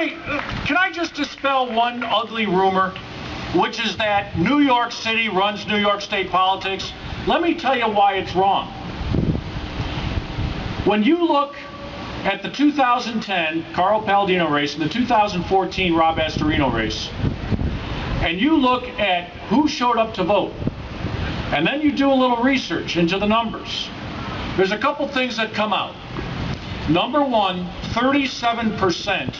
can I just dispel one ugly rumor, which is that New York City runs New York State politics? Let me tell you why it's wrong. When you look at the 2010 Carl Palladino race and the 2014 Rob Astorino race, and you look at who showed up to vote, and then you do a little research into the numbers, there's a couple things that come out. Number one, 37%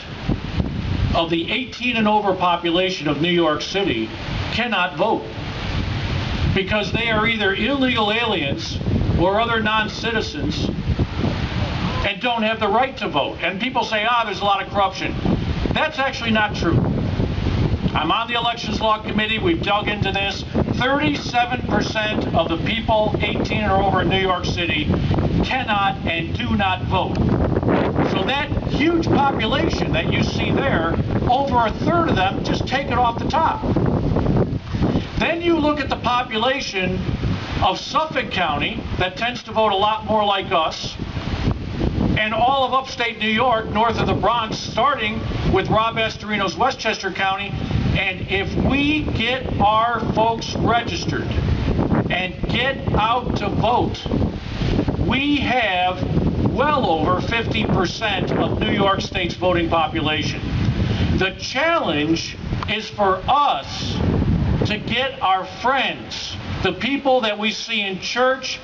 of the 18 and over population of New York City cannot vote because they are either illegal aliens or other non-citizens and don't have the right to vote. And people say, there's a lot of corruption. That's actually not true. I'm on the Elections Law Committee. We've dug into this. 37% of the people 18 or over in New York City cannot and do not vote. So that huge population that you see there, over a third of them, just take it off the top. Then you look at the population of Suffolk County that tends to vote a lot more like us, and all of upstate New York, north of the Bronx, starting with Rob Astorino's Westchester County. And if we get our folks registered and get out to vote, we have well over 50% of New York State's voting population. The challenge is for us to get our friends, the people that we see in church,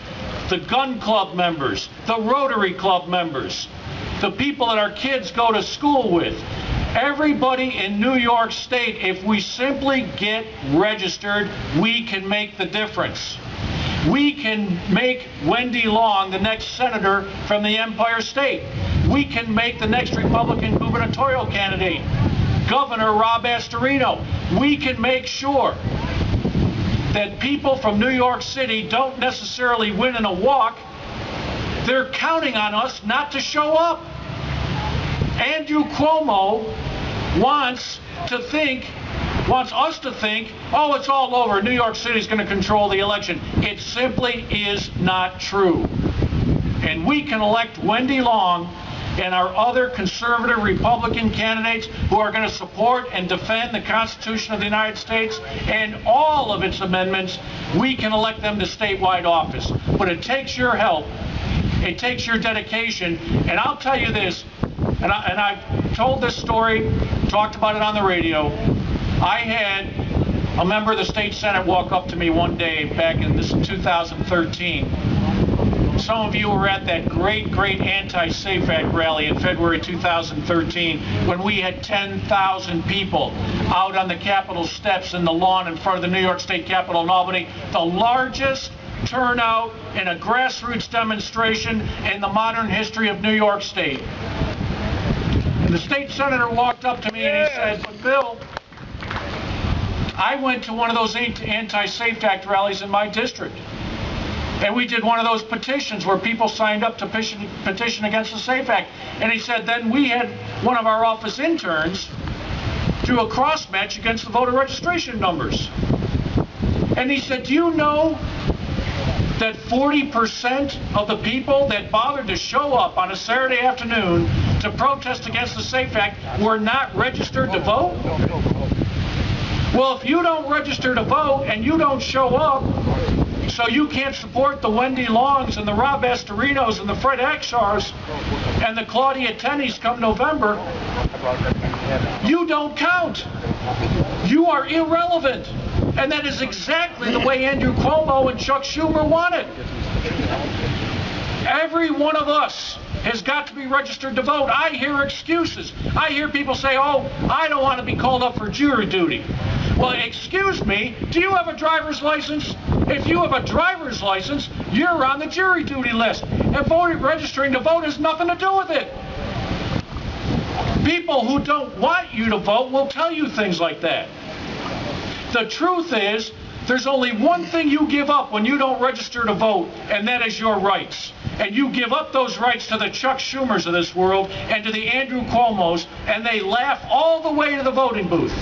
the gun club members, the Rotary Club members, the people that our kids go to school with, everybody in New York State, if we simply get registered, we can make the difference. We can make Wendy Long the next senator from the Empire State. We can make the next Republican gubernatorial candidate, Governor Rob Astorino. We can make sure that people from New York City don't necessarily win in a walk. They're counting on us not to show up. Andrew Cuomo wants us to think, oh, it's all over. New York City's going to control the election. It simply is not true. And we can elect Wendy Long and our other conservative Republican candidates who are going to support and defend the Constitution of the United States and all of its amendments. We can elect them to statewide office. But it takes your help. It takes your dedication. And I'll tell you this, and I've told this story, talked about it on the radio. I had a member of the state Senate walk up to me one day back in 2013. Some of you were at that great anti-SAFE Act rally in February 2013 when we had 10,000 people out on the Capitol steps in the lawn in front of the New York State Capitol in Albany, the largest turnout in a grassroots demonstration in the modern history of New York State. And the state senator walked up to me and he said, "But Bill, I went to one of those anti-SAFE Act rallies in my district. And we did one of those petitions where people signed up to petition against the SAFE Act." And he said, then we had one of our office interns do a cross match against the voter registration numbers. And he said, do you know that 40% of the people that bothered to show up on a Saturday afternoon to protest against the SAFE Act were not registered to vote? Well, if you don't register to vote and you don't show up, so you can't support the Wendy Longs and the Rob Astorinos and the Fred Akshars and the Claudia Tenney's come November, you don't count. You are irrelevant. And that is exactly the way Andrew Cuomo and Chuck Schumer want it. Every one of us has got to be registered to vote. I hear excuses. I hear people say, oh, I don't want to be called up for jury duty. Well, excuse me, do you have a driver's license? If you have a driver's license, you're on the jury duty list. And registering to vote has nothing to do with it. People who don't want you to vote will tell you things like that. The truth is, there's only one thing you give up when you don't register to vote, and that is your rights. And you give up those rights to the Chuck Schumers of this world and to the Andrew Cuomos, and they laugh all the way to the voting booth.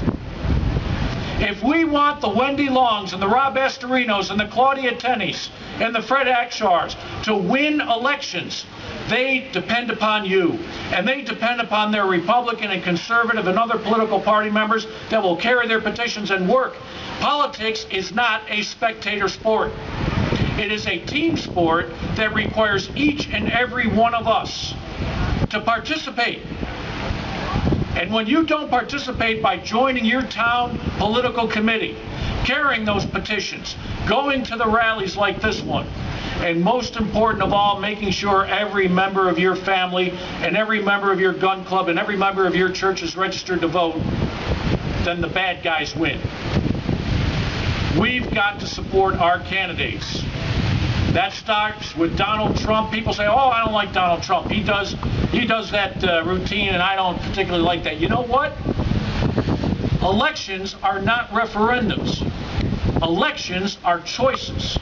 If we want the Wendy Longs and the Rob Astorinos and the Claudia Tenney's and the Fred Akshars to win elections, they depend upon you. And they depend upon their Republican and conservative and other political party members that will carry their petitions and work. Politics is not a spectator sport. It is a team sport that requires each and every one of us to participate. And when you don't participate by joining your town political committee, carrying those petitions, going to the rallies like this one, and most important of all, making sure every member of your family and every member of your gun club and every member of your church is registered to vote, then the bad guys win. We've got to support our candidates. That starts with Donald Trump. People say, oh, I don't like Donald Trump. He does that routine, and I don't particularly like that. You know what? Elections are not referendums. Elections are choices.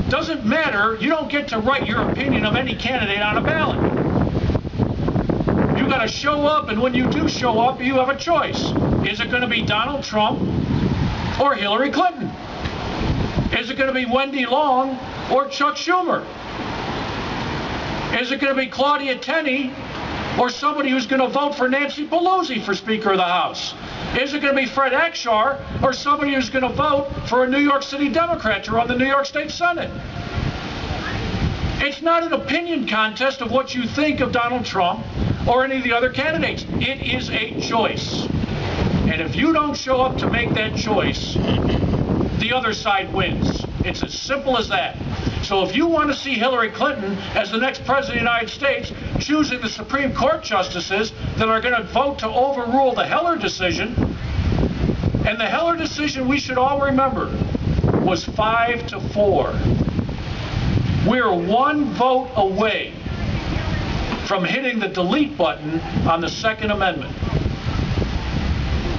Doesn't matter. You don't get to write your opinion of any candidate on a ballot. You got to show up, and when you do show up, you have a choice. Is it going to be Donald Trump or Hillary Clinton? Is it going to be Wendy Long or Chuck Schumer? Is it going to be Claudia Tenney or somebody who's going to vote for Nancy Pelosi for Speaker of the House? Is it going to be Fred Akshar or somebody who's going to vote for a New York City Democrat to run the New York State Senate? It's not an opinion contest of what you think of Donald Trump or any of the other candidates. It is a choice. And if you don't show up to make that choice, the other side wins. It's as simple as that. So if you want to see Hillary Clinton as the next president of the United States, choosing the Supreme Court justices that are going to vote to overrule the Heller decision, and the Heller decision, we should all remember, was 5-4. We're one vote away from hitting the delete button on the Second Amendment.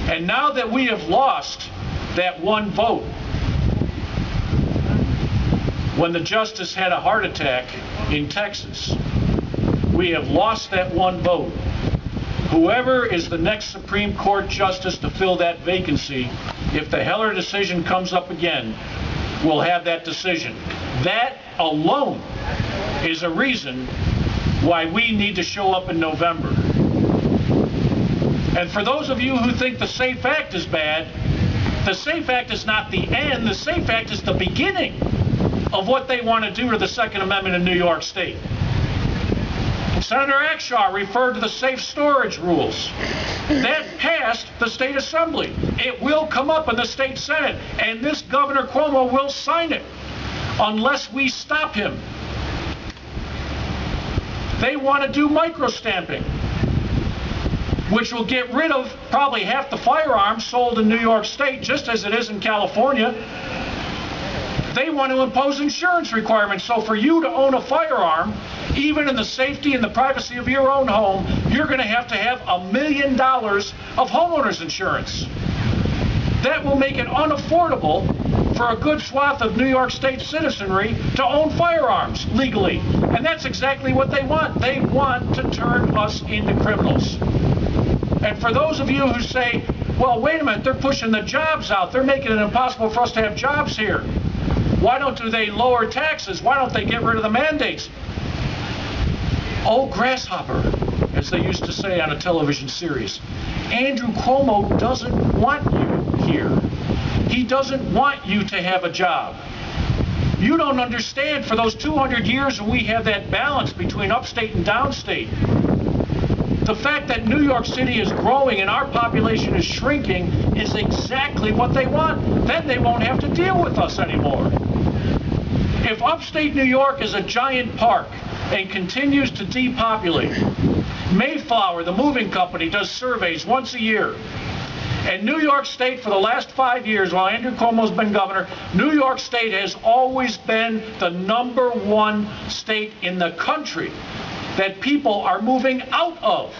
And now that we have lost that one vote, when the justice had a heart attack in Texas, we have lost that one vote. Whoever is the next Supreme Court justice to fill that vacancy, if the Heller decision comes up again, will have that decision. That alone is a reason why we need to show up in November. And for those of you who think the SAFE Act is bad, the SAFE Act is not the end. The SAFE Act is the beginning of what they want to do to the Second Amendment in New York State. Senator Akshar referred to the safe storage rules. That passed the state assembly. It will come up in the state senate, and this Governor Cuomo will sign it unless we stop him. They want to do microstamping, which will get rid of probably half the firearms sold in New York State, just as it is in California. They want to impose insurance requirements. So for you to own a firearm, even in the safety and the privacy of your own home, you're going to have $1 million of homeowners insurance. That will make it unaffordable for a good swath of New York State citizenry to own firearms legally. And that's exactly what they want. They want to turn us into criminals. And for those of you who say, well, wait a minute, they're pushing the jobs out. They're making it impossible for us to have jobs here. Why don't they lower taxes? Why don't they get rid of the mandates? Oh, grasshopper, as they used to say on a television series. Andrew Cuomo doesn't want you here. He doesn't want you to have a job. You don't understand, for those 200 years we have that balance between upstate and downstate. The fact that New York City is growing and our population is shrinking is exactly what they want. Then they won't have to deal with us anymore. If upstate New York is a giant park and continues to depopulate, Mayflower, the moving company, does surveys once a year. And New York State, for the last 5 years, while Andrew Cuomo's been governor, New York State has always been the #1 state in the country that people are moving out of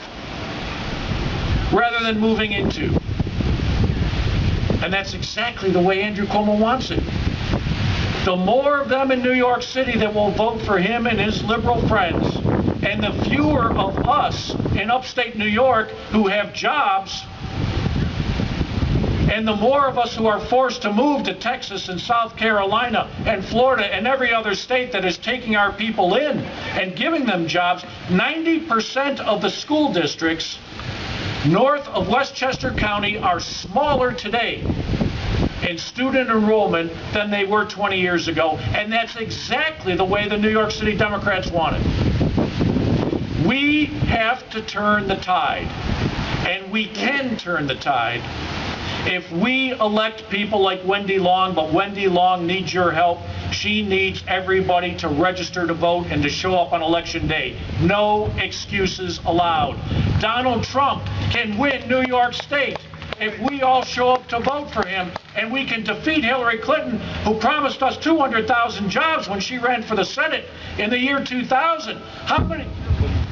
rather than moving into. And that's exactly the way Andrew Cuomo wants it. The more of them in New York City that will vote for him and his liberal friends, and the fewer of us in upstate New York who have jobs And the more of us who are forced to move to Texas and South Carolina and Florida and every other state that is taking our people in and giving them jobs, 90% of the school districts north of Westchester County are smaller today in student enrollment than they were 20 years ago. And that's exactly the way the New York City Democrats want it. We have to turn the tide, and we can turn the tide if we elect people like Wendy Long. But Wendy Long needs your help. She needs everybody to register to vote and to show up on election day. No excuses allowed. Donald Trump can win New York State if we all show up to vote for him, and we can defeat Hillary Clinton, who promised us 200,000 jobs when she ran for the Senate in the year 2000.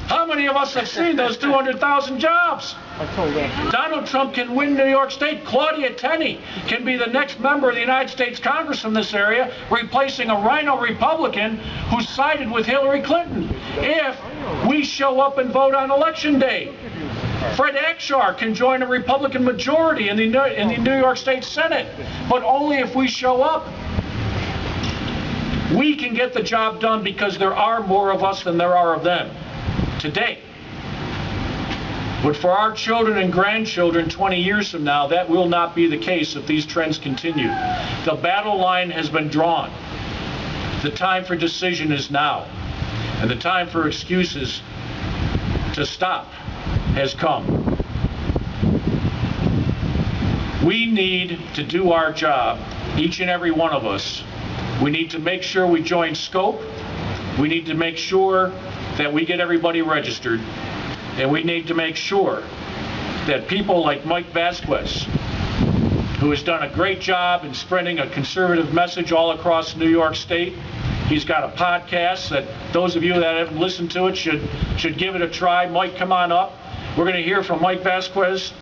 How many of us have seen those 200,000 jobs? Donald Trump can win New York State. Claudia Tenney can be the next member of the United States Congress from this area, replacing a rhino Republican who sided with Hillary Clinton, if we show up and vote on election day. Fred Akshar can join a Republican majority in the New York State Senate, but only if we show up. We can get the job done because there are more of us than there are of them today. But for our children and grandchildren 20 years from now, that will not be the case if these trends continue. The battle line has been drawn. The time for decision is now. And the time for excuses to stop has come. We need to do our job, each and every one of us. We need to make sure we join SCOPE. We need to make sure that we get everybody registered. And we need to make sure that people like Mike Vasquez, who has done a great job in spreading a conservative message all across New York State. He's got a podcast that those of you that haven't listened to it should give it a try. Mike, come on up. We're going to hear from Mike Vasquez.